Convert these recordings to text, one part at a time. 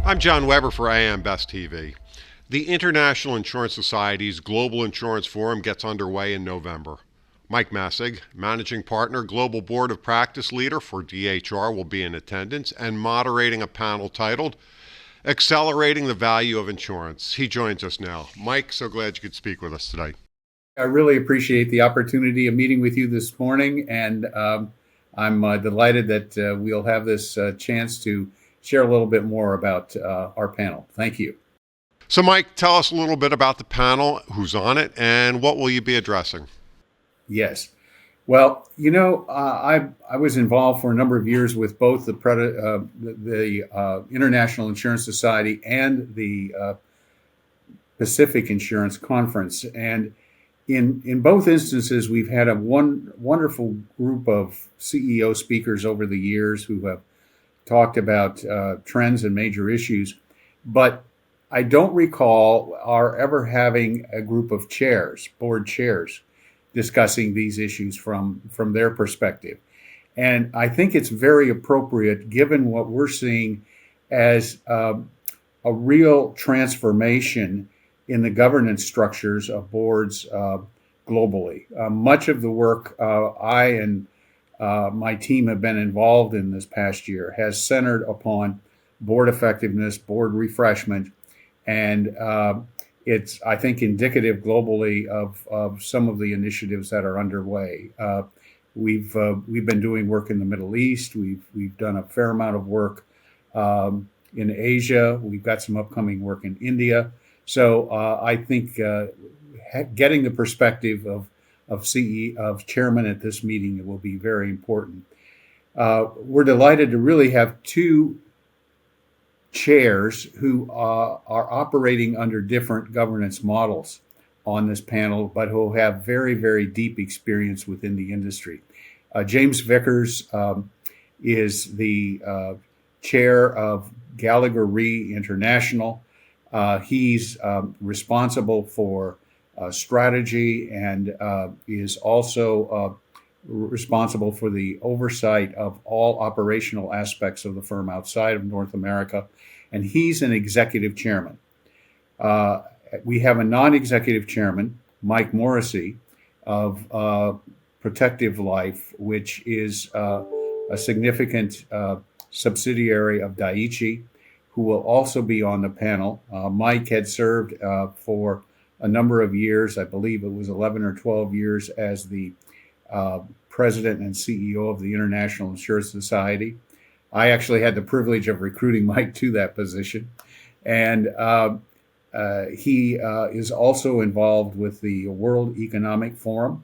I'm John Weber for AM Best TV. The International Insurance Society's Global Insurance Forum gets underway in November. Mike Magsig, Managing Partner, Global Board of Practice Leader for DHR, will be in attendance and moderating a panel titled Accelerating the Value of Insurance. He joins us now. Mike, so glad you could speak with us today. I really appreciate the opportunity of meeting with you this morning, and I'm delighted that we'll have this chance to share a little bit more about our panel. Thank you. So, Mike, tell us a little bit about the panel, who's on it, and what will you be addressing? Yes. Well, I was involved for a number of years with both the International Insurance Society and the Pacific Insurance Conference, and in both instances, we've had a wonderful group of CEO speakers over the years who have talked about trends and major issues, but I don't recall our ever having a group of chairs, board chairs, discussing these issues from their perspective. And I think it's very appropriate given what we're seeing as a real transformation in the governance structures of boards globally. Much of the work I and my team have been involved in this past year has centered upon board effectiveness, board refreshment, and it's, I think, indicative globally of some of the initiatives that are underway. We've been doing work in the Middle East. We've done a fair amount of work in Asia. We've got some upcoming work in India. So I think getting the perspective of chairman at this meeting will be very important. We're delighted to really have two chairs who are operating under different governance models on this panel, but who have very, very deep experience within the industry. James Vickers is the chair of Gallagher Re International. He's responsible for strategy and is also responsible for the oversight of all operational aspects of the firm outside of North America. And he's an executive chairman. We have a non-executive chairman, Mike Morrissey, of Protective Life, which is a significant subsidiary of Dai-ichi, who will also be on the panel. Mike had served for a number of years, I believe it was 11 or 12 years, as the president and CEO of the International Insurance Society. I actually had the privilege of recruiting Mike to that position. And he is also involved with the World Economic Forum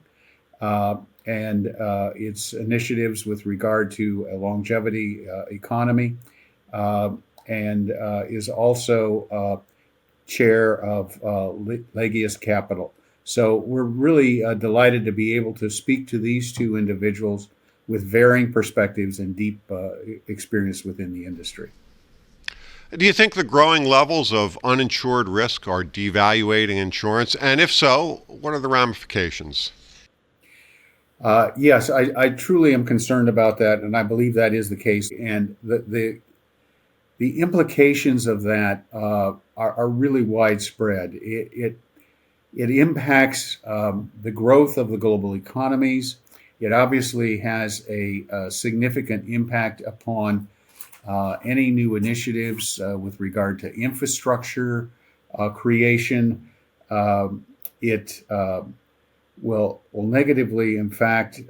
and its initiatives with regard to a longevity economy. And is also chair of Legius Capital. So we're really delighted to be able to speak to these two individuals with varying perspectives and deep experience within the industry. Do you think the growing levels of uninsured risk are devaluating insurance? And if so, what are the ramifications? Yes, I truly am concerned about that, and I believe that is the case. And the implications of that are really widespread. It impacts the growth of the global economies. It obviously has a significant impact upon any new initiatives with regard to infrastructure creation. It will negatively impact,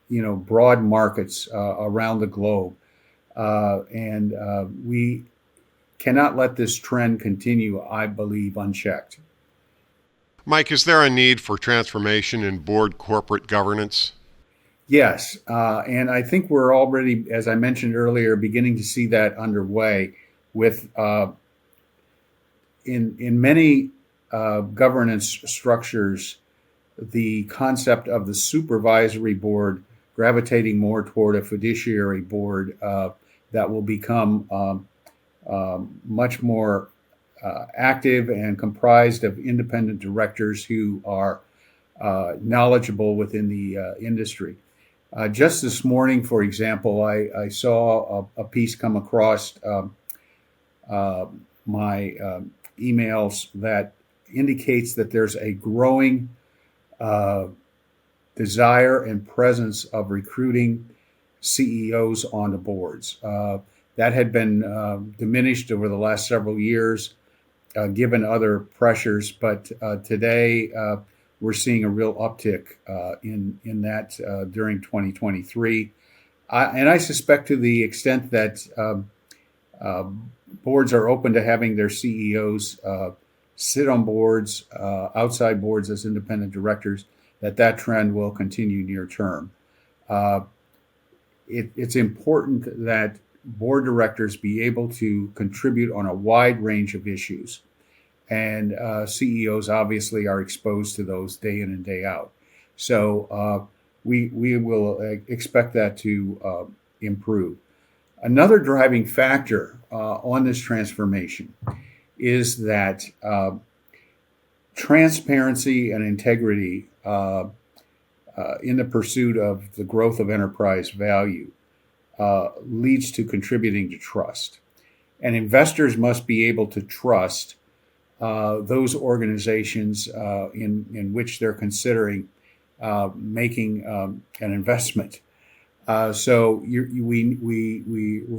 broad markets around the globe. And we cannot let this trend continue, I believe, unchecked. Mike, is there a need for transformation in board corporate governance? Yes, and I think we're already, as I mentioned earlier, beginning to see that underway with in many governance structures, the concept of the supervisory board gravitating more toward a fiduciary board that will become much more active and comprised of independent directors who are knowledgeable within the industry. Just this morning, for example, I saw a piece come across my emails that indicates that there's a growing uh, desire and presence of recruiting CEOs onto boards. That had been diminished over the last several years, given other pressures, but today we're seeing a real uptick in that during 2023. And I suspect to the extent that uh, boards are open to having their CEOs sit on boards, outside boards as independent directors, that trend will continue near term. Uh, it's important that board directors be able to contribute on a wide range of issues. And CEOs obviously are exposed to those day in and day out. So we will expect that to improve. Another driving factor on this transformation is that transparency and integrity in the pursuit of the growth of enterprise value leads to contributing to trust. And investors must be able to trust those organizations in which they're considering making an investment. We're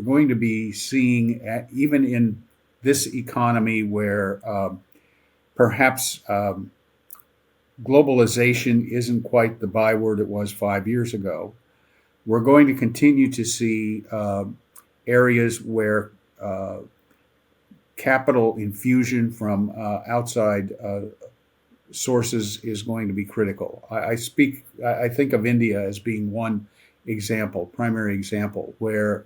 going to be seeing, even in this economy where perhaps globalization isn't quite the byword it was 5 years ago, we're going to continue to see areas where capital infusion from outside sources is going to be critical. I think of India as being one example, primary example, where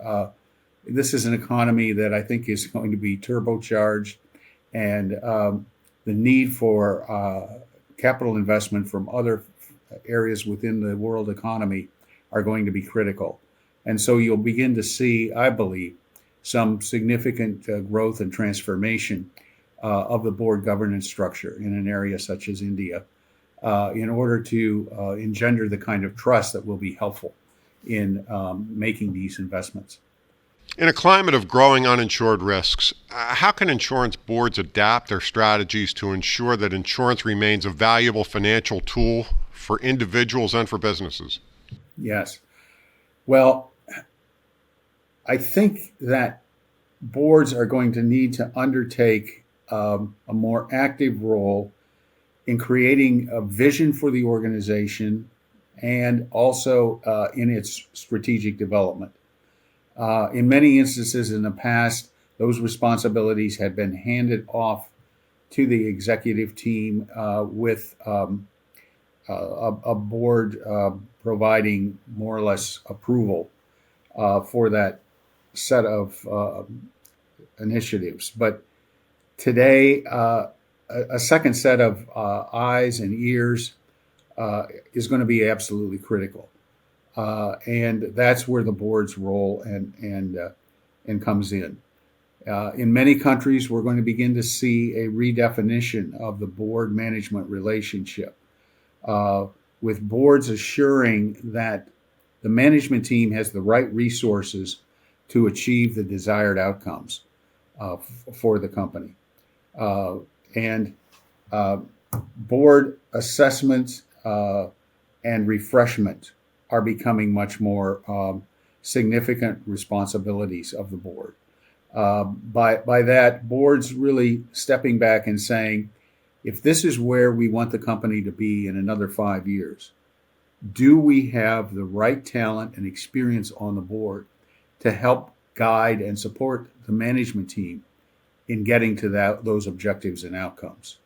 this is an economy that I think is going to be turbocharged, and the need for capital investment from other areas within the world economy are going to be critical. And so you'll begin to see, I believe, some significant growth and transformation of the board governance structure in an area such as India in order to engender the kind of trust that will be helpful in making these investments. In a climate of growing uninsured risks, how can insurance boards adapt their strategies to ensure that insurance remains a valuable financial tool for individuals and for businesses? Yes. Well, I think that boards are going to need to undertake a more active role in creating a vision for the organization and also in its strategic development. In many instances in the past, those responsibilities had been handed off to the executive team with a board providing more or less approval for that set of initiatives. But today, a second set of eyes and ears is going to be absolutely critical. And that's where the board's role and comes in. In many countries, we're going to begin to see a redefinition of the board management relationship, with boards assuring that the management team has the right resources to achieve the desired outcomes for the company. And board assessment and refreshment are becoming much more significant responsibilities of the board. By that, boards really stepping back and saying, if this is where we want the company to be in another 5 years, do we have the right talent and experience on the board to help guide and support the management team in getting to those objectives and outcomes?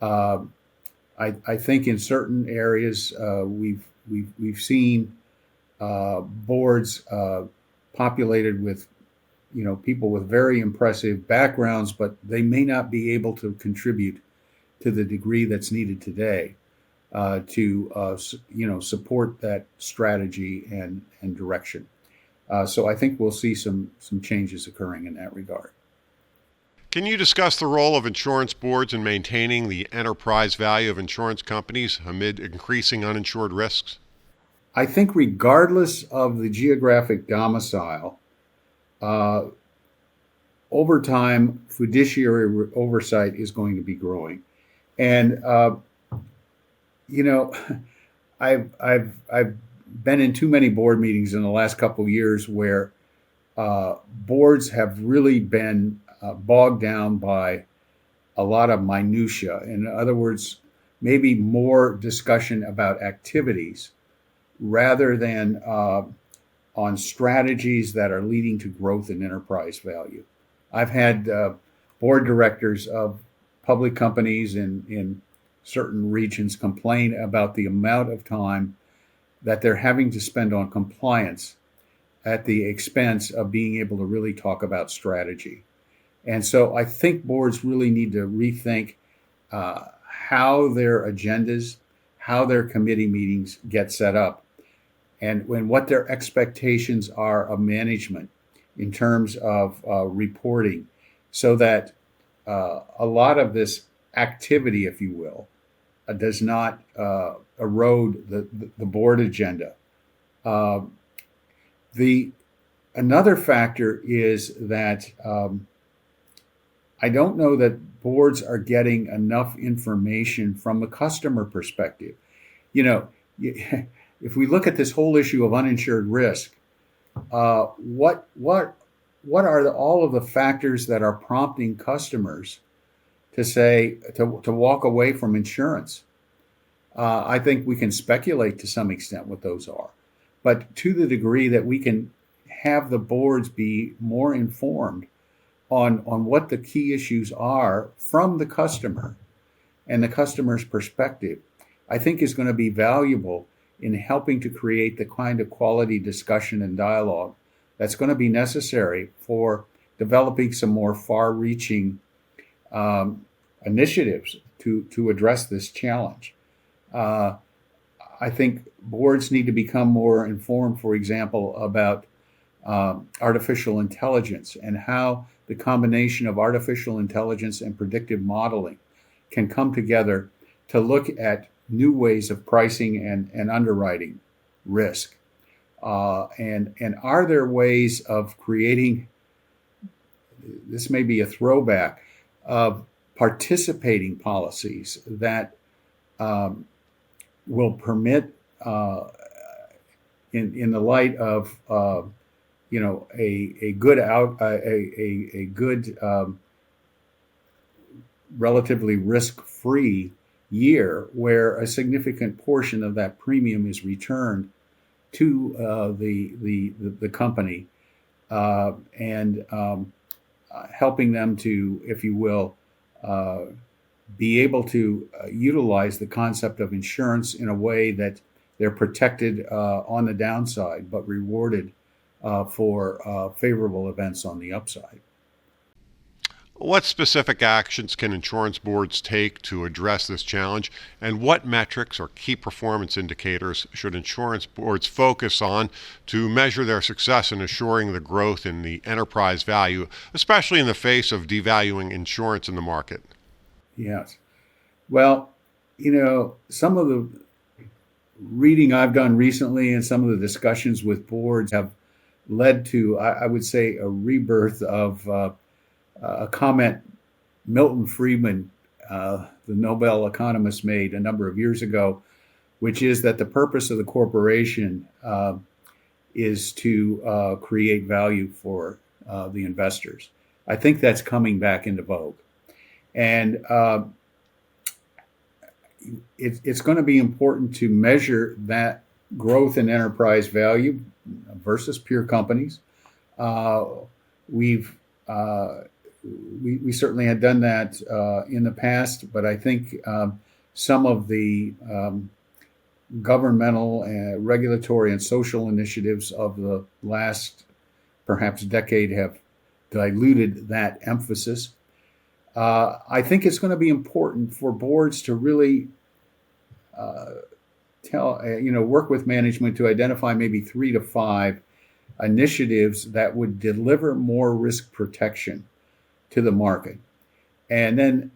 I think in certain areas we've seen boards populated with people with very impressive backgrounds, but they may not be able to contribute to the degree that's needed today to support that strategy and direction. So I think we'll see some changes occurring in that regard. Can you discuss the role of insurance boards in maintaining the enterprise value of insurance companies amid increasing uninsured risks? I think regardless of the geographic domicile, over time, fiduciary oversight is going to be growing. And you know, I've been in too many board meetings in the last couple of years where boards have really been bogged down by a lot of minutia. In other words, maybe more discussion about activities rather than on strategies that are leading to growth and enterprise value. I've had board directors of public companies in certain regions complain about the amount of time that they're having to spend on compliance at the expense of being able to really talk about strategy. And so I think boards really need to rethink how their agendas, how their committee meetings get set up, and what their expectations are of management in terms of reporting, so that a lot of this activity, if you will, does not erode the board agenda. Uh, the Another factor is that I don't know that boards are getting enough information from a customer perspective. You know, if we look at this whole issue of uninsured risk, what are all of the factors that are prompting customers to say to walk away from insurance? I think we can speculate to some extent what those are, but to the degree that we can have the boards be more informed on what the key issues are from the customer and the customer's perspective, I think is going to be valuable in helping to create the kind of quality discussion and dialogue that's going to be necessary for developing some more far-reaching initiatives to address this challenge. I think boards need to become more informed, for example, about artificial intelligence and how the combination of artificial intelligence and predictive modeling can come together to look at new ways of pricing and underwriting risk. And are there ways of creating, this may be a throwback, of participating policies that will permit, in the light of a good relatively risk-free year, where a significant portion of that premium is returned to the company, and helping them to, if you will, be able to utilize the concept of insurance in a way that they're protected on the downside, but rewarded for favorable events on the upside. What specific actions can insurance boards take to address this challenge, and what metrics or key performance indicators should insurance boards focus on to measure their success in assuring the growth in the enterprise value, especially in the face of devaluing insurance in the market? Yes. Well, some of the reading I've done recently and some of the discussions with boards have led to, I would say, a rebirth of a comment Milton Friedman, the Nobel economist, made a number of years ago, which is that the purpose of the corporation is to create value for the investors. I think that's coming back into vogue. And it's going to be important to measure that growth in enterprise value versus peer companies. We certainly had done that in the past, but I think some of the governmental, regulatory, and social initiatives of the last perhaps decade have diluted that emphasis. I think it's going to be important for boards to really work with management to identify maybe 3 to 5 initiatives that would deliver more risk protection to the market, and then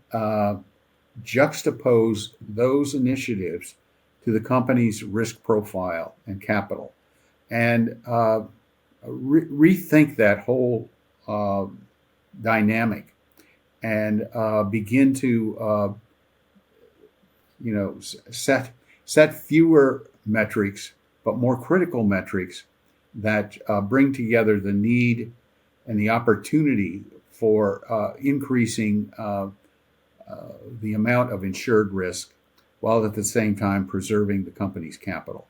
juxtapose those initiatives to the company's risk profile and capital, and rethink that whole dynamic and begin to set fewer metrics but more critical metrics that bring together the need and the opportunity for increasing the amount of insured risk while at the same time preserving the company's capital.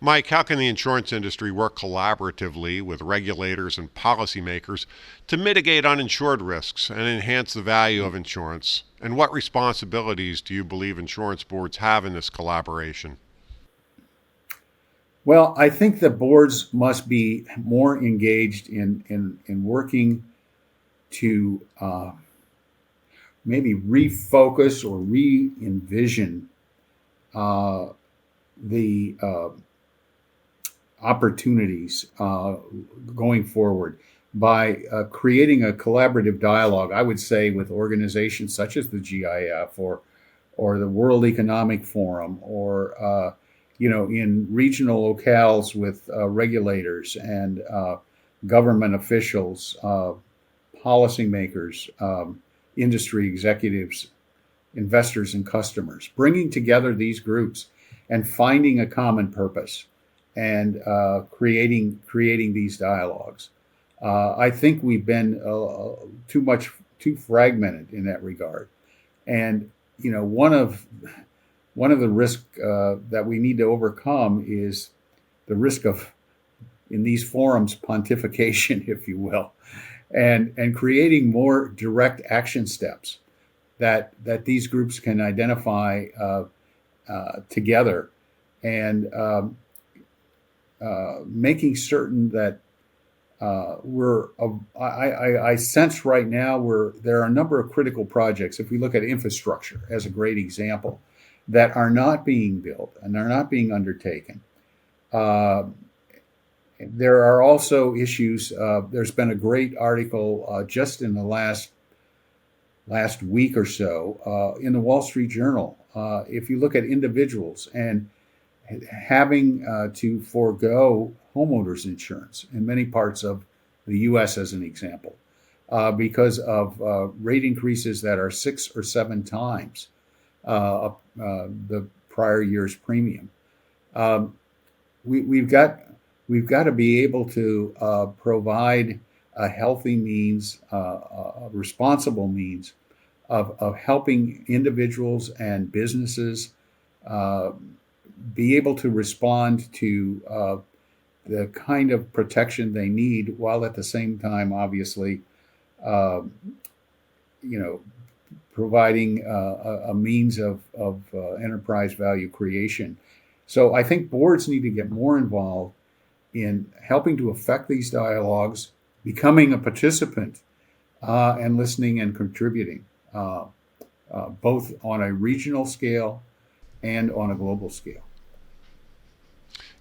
Mike, how can the insurance industry work collaboratively with regulators and policymakers to mitigate uninsured risks and enhance the value of insurance? And what responsibilities do you believe insurance boards have in this collaboration? Well, I think the boards must be more engaged in working to maybe refocus or re envision uh, the opportunities going forward by creating a collaborative dialogue, I would say, with organizations such as the GIF or the World Economic Forum or in regional locales with regulators and government officials, policymakers, industry executives, investors, and customers, bringing together these groups and finding a common purpose and creating these dialogues. I think we've been too fragmented in that regard, and one of the risks that we need to overcome is the risk of in these forums pontification, if you will, and creating more direct action steps that these groups can identify together and making certain that I sense right now there are a number of critical projects. If we look at infrastructure as a great example, that are not being built and are not being undertaken. There are also issues. There's been a great article just in the last week or so in the Wall Street Journal. If you look at individuals and having to forego homeowners insurance in many parts of the U.S., as an example, because of rate increases that are 6 or 7 times the prior year's premium. We've got to be able to provide a healthy means, a responsible means of helping individuals and businesses be able to respond to the kind of protection they need, while at the same time, obviously, providing a means of enterprise value creation. So I think boards need to get more involved in helping to affect these dialogues, becoming a participant, and listening and contributing, both on a regional scale and on a global scale.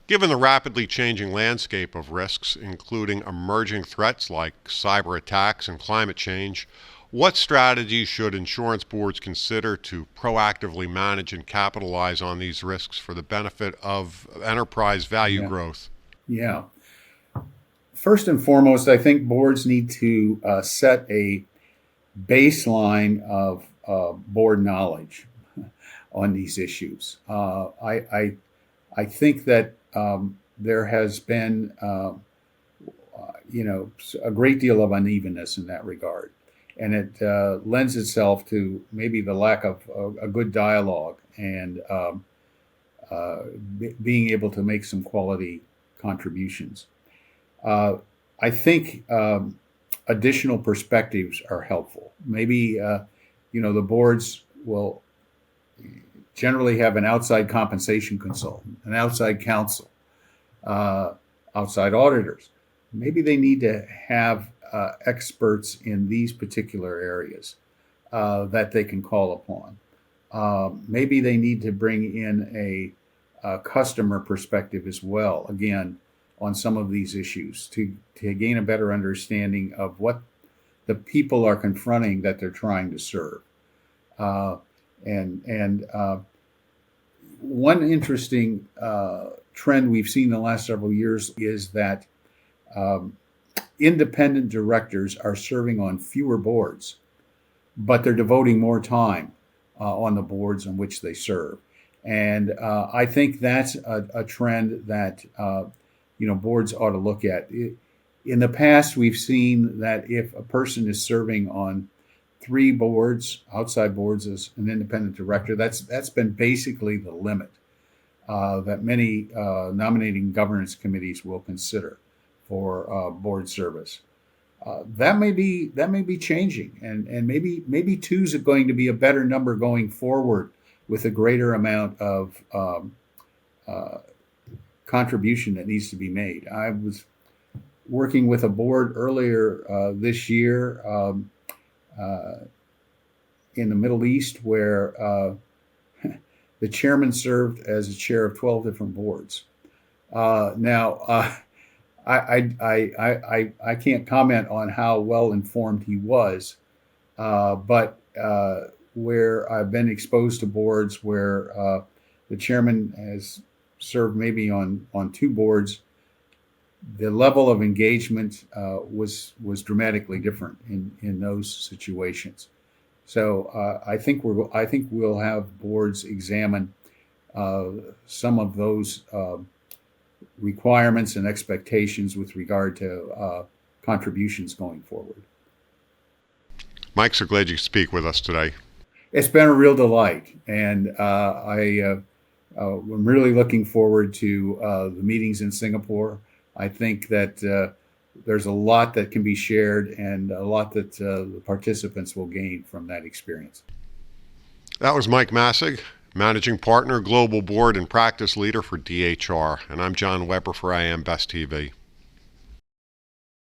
Given the rapidly changing landscape of risks, including emerging threats like cyber attacks and climate change, what strategies should insurance boards consider to proactively manage and capitalize on these risks for the benefit of enterprise value growth? Yeah. First and foremost, I think boards need to set a baseline of board knowledge on these issues. I think that there has been, a great deal of unevenness in that regard, and it lends itself to maybe the lack of a good dialogue and being able to make some quality contributions. I think additional perspectives are helpful. Maybe the boards will generally have an outside compensation consultant, an outside counsel, outside auditors. Maybe they need to have experts in these particular areas that they can call upon. Maybe they need to bring in a customer perspective as well, again, on some of these issues to gain a better understanding of what the people are confronting that they're trying to serve. And one interesting trend we've seen in the last several years is that independent directors are serving on fewer boards, but they're devoting more time on the boards on which they serve. And I think that's a trend that boards ought to look at. In the past, we've seen that if a person is serving on 3 boards, outside boards, as an independent director, that's been basically the limit that many nominating governance committees will consider for board service. That may be changing, and maybe 2 is going to be a better number going forward, with a greater amount of contribution that needs to be made. I was working with a board earlier this year in the Middle East, where the chairman served as a chair of 12 different boards. Now, I can't comment on how well informed he was, but where I've been exposed to boards where the chairman has served maybe on 2 boards, the level of engagement was dramatically different in those situations. So I think we'll have boards examine some of those requirements and expectations with regard to contributions going forward. Mike, so glad you could speak with us today. It's been a real delight, and I'm really looking forward to the meetings in Singapore. I think that there's a lot that can be shared, and a lot that the participants will gain from that experience. That was Mike Magsig, Managing Partner, Global Board and Practice Leader for DHR, and I'm John Weber for IAM Best TV.